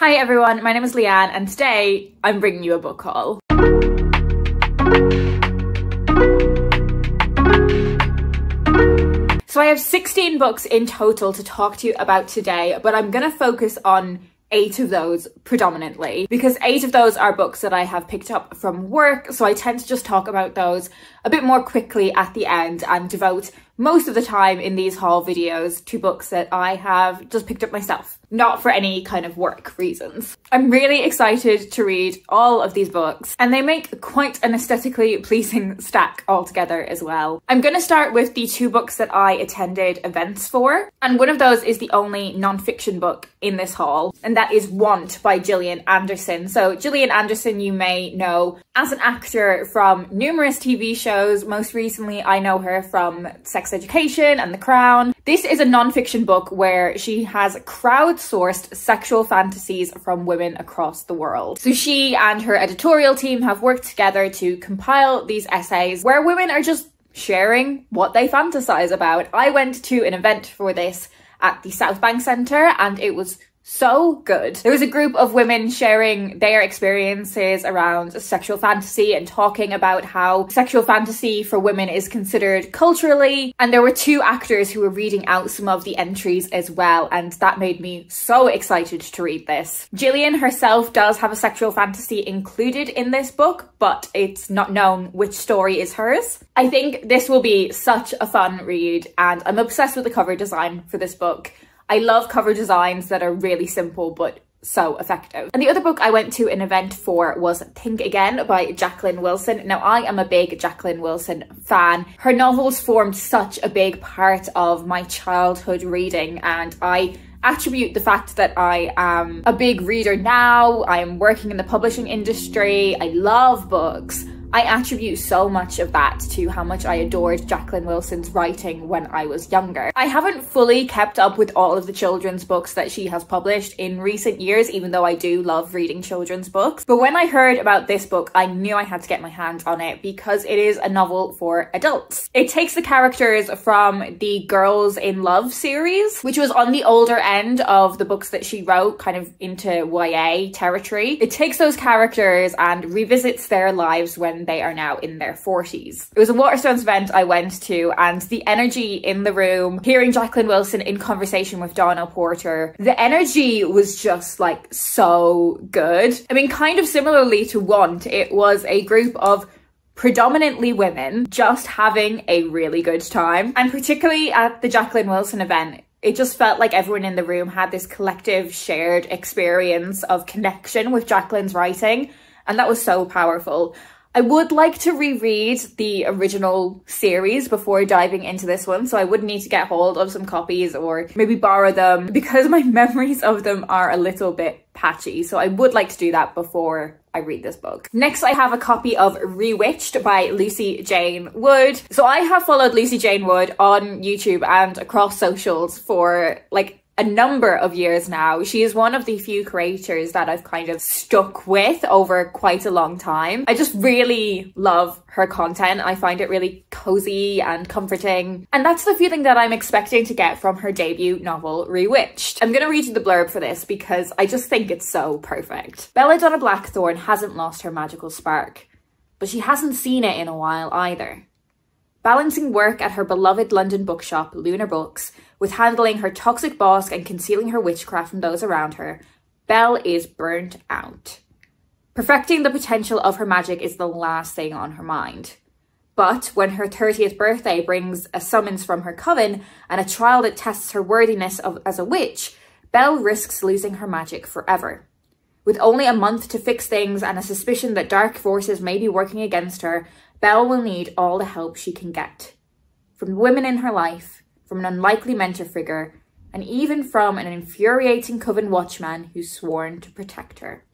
Hi everyone, my name is Leanne and today I'm bringing you a book haul. So I have 16 books in total to talk to you about today, but I'm going to focus on 8 of those predominantly because 8 of those are books that I have picked up from work, so I tend to just talk about those a bit more quickly at the end and devote most of the time in these haul videos to books that I have just picked up myself, not for any kind of work reasons. I'm really excited to read all of these books and they make quite an aesthetically pleasing stack altogether as well. I'm going to start with the 2 books that I attended events for, and one of those is the only non-fiction book in this haul, and that is Want by Gillian Anderson. So Gillian Anderson you may know as an actor from numerous TV shows. Most recently I know her from Sex Education and The Crown. This is a non-fiction book where she has crowdsourced sexual fantasies from women across the world. So she and her editorial team have worked together to compile these essays where women are just sharing what they fantasize about. I went to an event for this at the South Bank Centre and it was so good. There was a group of women sharing their experiences around sexual fantasy and talking about how sexual fantasy for women is considered culturally, and there were 2 actors who were reading out some of the entries as well, and that made me so excited to read this. Gillian herself does have a sexual fantasy included in this book, but it's not known which story is hers. I think this will be such a fun read and I'm obsessed with the cover design for this book. I love cover designs that are really simple but so effective. And the other book I went to an event for was Think Again by Jacqueline Wilson. Now I am a big Jacqueline Wilson fan. Her novels formed such a big part of my childhood reading, and I attribute the fact that I am a big reader now. I am working in the publishing industry. I love books. I attribute so much of that to how much I adored Jacqueline Wilson's writing when I was younger. I haven't fully kept up with all of the children's books that she has published in recent years, even though I do love reading children's books. But when I heard about this book, I knew I had to get my hands on it because it is a novel for adults. It takes the characters from the Girls in Love series, which was on the older end of the books that she wrote, kind of into YA territory. It takes those characters and revisits their lives when they are now in their 40s. It was a Waterstones event I went to, and the energy in the room, hearing Jacqueline Wilson in conversation with Donna Porter, the energy was just like so good. I mean, kind of similarly to Want, it was a group of predominantly women just having a really good time. And particularly at the Jacqueline Wilson event, it just felt like everyone in the room had this collective shared experience of connection with Jacqueline's writing, and that was so powerful. I would like to reread the original series before diving into this one, so I would need to get hold of some copies or maybe borrow them because my memories of them are a little bit patchy, so I would like to do that before I read this book. Next, I have a copy of ReWitched by Lucy Jane Wood. So I have followed Lucy Jane Wood on YouTube and across socials for like a number of years now. She is one of the few creators that I've kind of stuck with over quite a long time. I just really love her content. I find it really cozy and comforting. And that's the feeling that I'm expecting to get from her debut novel, ReWitched. I'm gonna read you the blurb for this because I just think it's so perfect. Belladonna Blackthorn hasn't lost her magical spark, but she hasn't seen it in a while either. Balancing work at her beloved London bookshop, Lunar Books, with handling her toxic boss and concealing her witchcraft from those around her, Belle is burnt out. Perfecting the potential of her magic is the last thing on her mind. But when her 30th birthday brings a summons from her coven and a trial that tests her worthiness as a witch, Belle risks losing her magic forever. With only a month to fix things and a suspicion that dark forces may be working against her, Belle will need all the help she can get. From the women in her life, from an unlikely mentor figure, and even from an infuriating coven watchman who's sworn to protect her.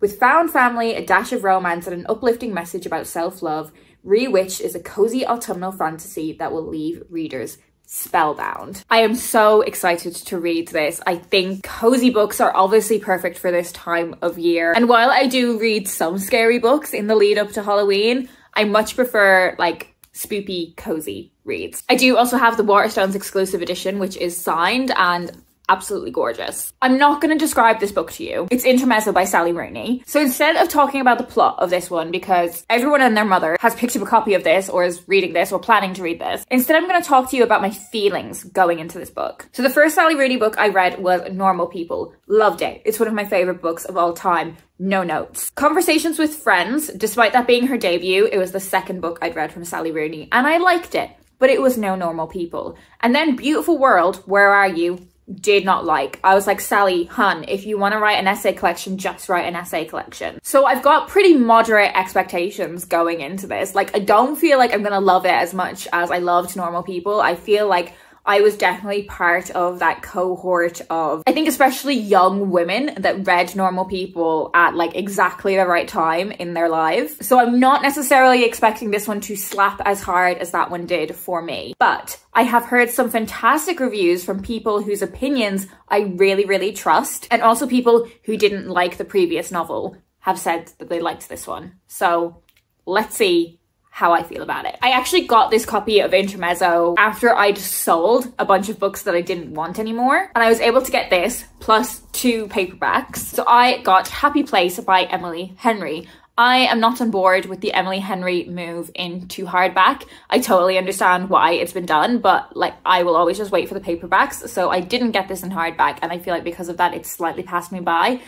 With found family, a dash of romance, and an uplifting message about self-love, ReWitched is a cozy autumnal fantasy that will leave readers spellbound. I am so excited to read this. I think cozy books are obviously perfect for this time of year. And while I do read some scary books in the lead up to Halloween, I much prefer like spoopy, cozy reads. I do also have the Waterstones exclusive edition, which is signed, and absolutely gorgeous. I'm not going to describe this book to you. It's Intermezzo by Sally Rooney. So instead of talking about the plot of this one, because everyone and their mother has picked up a copy of this or is reading this or planning to read this, instead I'm going to talk to you about my feelings going into this book. So the first Sally Rooney book I read was Normal People. Loved it. It's one of my favorite books of all time. No notes. Conversations with Friends, despite that being her debut, it was the second book I'd read from Sally Rooney and I liked it, but it was no Normal People. And then Beautiful World, Where Are You? Did not like. I was like, Sally, hun, if you want to write an essay collection, just write an essay collection. So I've got pretty moderate expectations going into this. Like, I don't feel like I'm gonna love it as much as I loved Normal People. I feel like I was definitely part of that cohort of, I think especially young women that read Normal People at like exactly the right time in their lives. So I'm not necessarily expecting this one to slap as hard as that one did for me. But I have heard some fantastic reviews from people whose opinions I really, really trust. And also people who didn't like the previous novel have said that they liked this one. So let's see how I feel about it. I actually got this copy of Intermezzo after I'd sold a bunch of books that I didn't want anymore. And I was able to get this plus 2 paperbacks. So I got Happy Place by Emily Henry. I am not on board with the Emily Henry move into hardback. I totally understand why it's been done, but like I will always just wait for the paperbacks. So I didn't get this in hardback and I feel like because of that, it's slightly passed me by.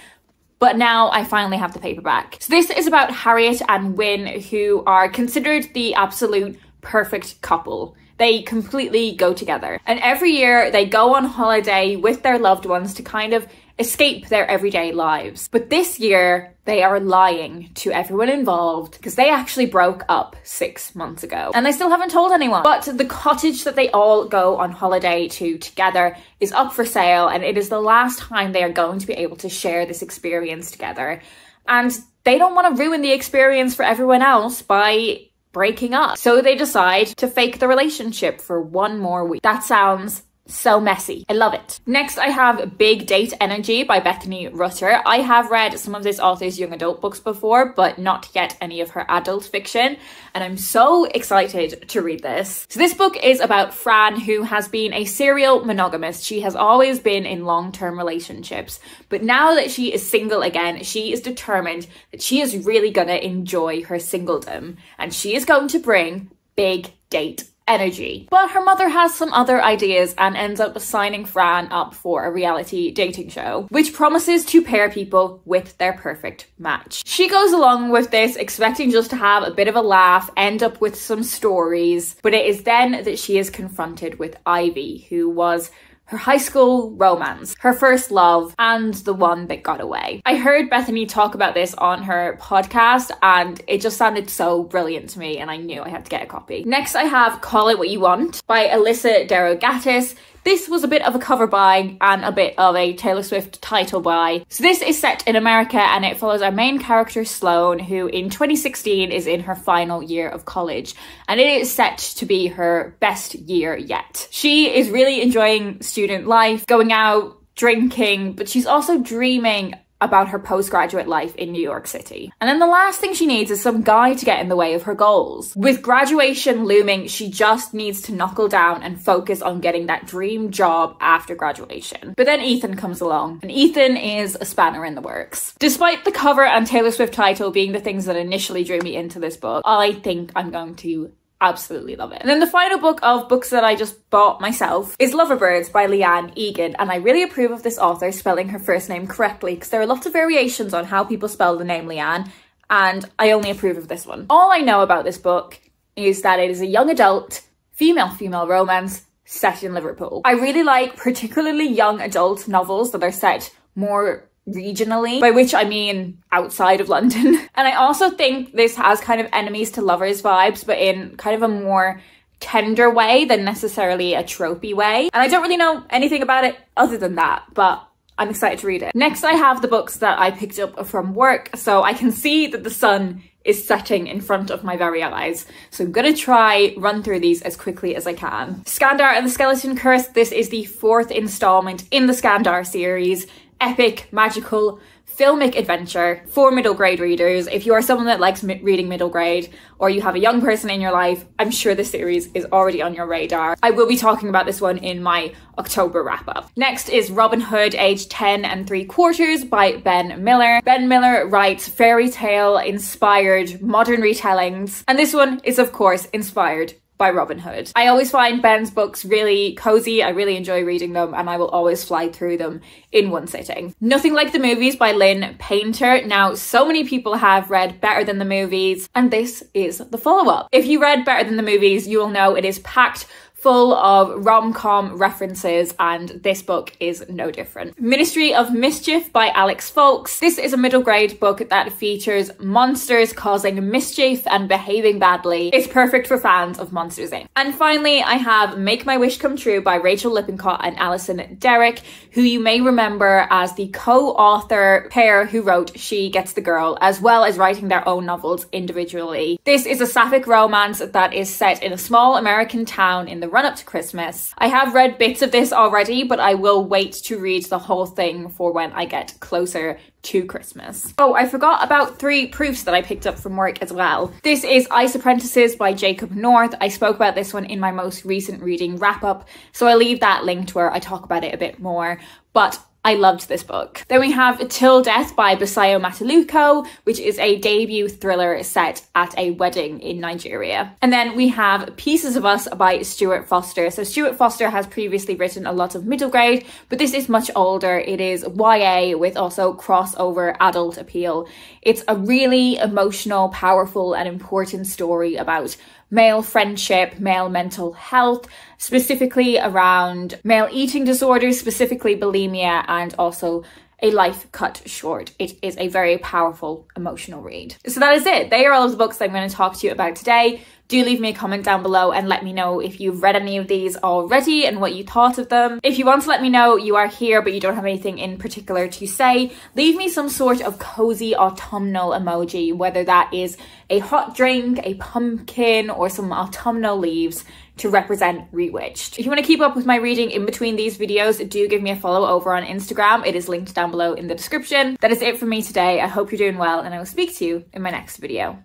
But now I finally have the paperback. So this is about Harriet and Wynne, who are considered the absolute perfect couple. They completely go together. And every year they go on holiday with their loved ones to kind of escape their everyday lives. But this year they are lying to everyone involved because they actually broke up 6 months ago and they still haven't told anyone. But the cottage that they all go on holiday to together is up for sale and it is the last time they are going to be able to share this experience together. And they don't want to ruin the experience for everyone else by breaking up. So they decide to fake the relationship for 1 more week. That sounds so messy. I love it. Next, I have Big Date Energy by Bethany Rutter. I have read some of this author's young adult books before, but not yet any of her adult fiction. And I'm so excited to read this. So this book is about Fran, who has been a serial monogamist. She has always been in long-term relationships. But now that she is single again, she is determined that she is really gonna enjoy her singledom. And she is going to bring big date energy. But her mother has some other ideas and ends up signing Fran up for a reality dating show, which promises to pair people with their perfect match. She goes along with this expecting just to have a bit of a laugh, end up with some stories, but it is then that she is confronted with Ivy, who was her high school romance, her first love, and the one that got away. I heard Bethany talk about this on her podcast and it just sounded so brilliant to me and I knew I had to get a copy. Next I have Call It What You Want by Alyssa Derogatis. This was a bit of a cover buy and a bit of a Taylor Swift title buy. So this is set in America and it follows our main character Sloane, who in 2016 is in her final year of college. And it is set to be her best year yet. She is really enjoying student life, going out, drinking, but she's also dreaming about her postgraduate life in New York City. And then the last thing she needs is some guy to get in the way of her goals. With graduation looming, she just needs to knuckle down and focus on getting that dream job after graduation. But then Ethan comes along, and Ethan is a spanner in the works. Despite the cover and Taylor Swift title being the things that initially drew me into this book, I think I'm going to absolutely love it. And then the final book of books that I just bought myself is Loverbirds by Leanne Egan, and I really approve of this author spelling her first name correctly because there are lots of variations on how people spell the name Leanne, and I only approve of this one. All I know about this book is that it is a young adult female romance set in Liverpool. I really like particularly young adult novels that are set more regionally, by which I mean outside of London. And I also think this has kind of enemies to lovers vibes, but in kind of a more tender way than necessarily a tropey way. And I don't really know anything about it other than that, but I'm excited to read it. Next, I have the books that I picked up from work, so I can see that the sun is setting in front of my very eyes. So I'm gonna try run through these as quickly as I can. Skandar and the Skeleton Curse. This is the 4th installment in the Skandar series. epic, magical, filmic adventure for middle grade readers. If you are someone that likes reading middle grade, or you have a young person in your life, I'm sure this series is already on your radar. I will be talking about this one in my October wrap up. Next is Robin Hood, aged 10 3/4 by Ben Miller. Ben Miller writes fairy tale inspired modern retellings, and this one is of course inspired by Robin Hood. I always find Ben's books really cozy. I really enjoy reading them, and I will always fly through them in one sitting. Nothing Like the Movies by Lynn Painter. Now, so many people have read Better Than the Movies, and this is the follow-up. If you read Better Than the Movies, you will know it is packed full of rom-com references, and this book is no different. Ministry of Mischief by Alex Folks. This is a middle grade book that features monsters causing mischief and behaving badly. It's perfect for fans of Monsters Inc. And finally, I have Make My Wish Come True by Rachel Lippincott and Alison Derrick, who you may remember as the co-author pair who wrote She Gets the Girl, as well as writing their own novels individually. This is a sapphic romance that is set in a small American town in the run-up to Christmas. I have read bits of this already, but I will wait to read the whole thing for when I get closer to Christmas. Oh, I forgot about 3 proofs that I picked up from work as well. This is Apprentices by Jacob North. I spoke about this one in my most recent reading wrap-up, so I'll leave that linked where I talk about it a bit more, but I loved this book. Then we have Till Death by Busayo Mataluko, which is a debut thriller set at a wedding in Nigeria. And then we have Pieces of Us by Stuart Foster. So Stuart Foster has previously written a lot of middle grade, but this is much older. It is YA with also crossover adult appeal. It's a really emotional, powerful, and important story about male friendship, male mental health, specifically around male eating disorders, specifically bulimia, and also a life cut short. It is a very powerful emotional read. So that is it. They are all of the books that I'm going to talk to you about today. Do leave me a comment down below and let me know if you've read any of these already and what you thought of them. If you want to let me know you are here but you don't have anything in particular to say, leave me some sort of cozy autumnal emoji, whether that is a hot drink, a pumpkin, or some autumnal leaves to represent ReWitched. If you want to keep up with my reading in between these videos, do give me a follow over on Instagram. It is linked down below in the description. That is it for me today. I hope you're doing well, and I will speak to you in my next video.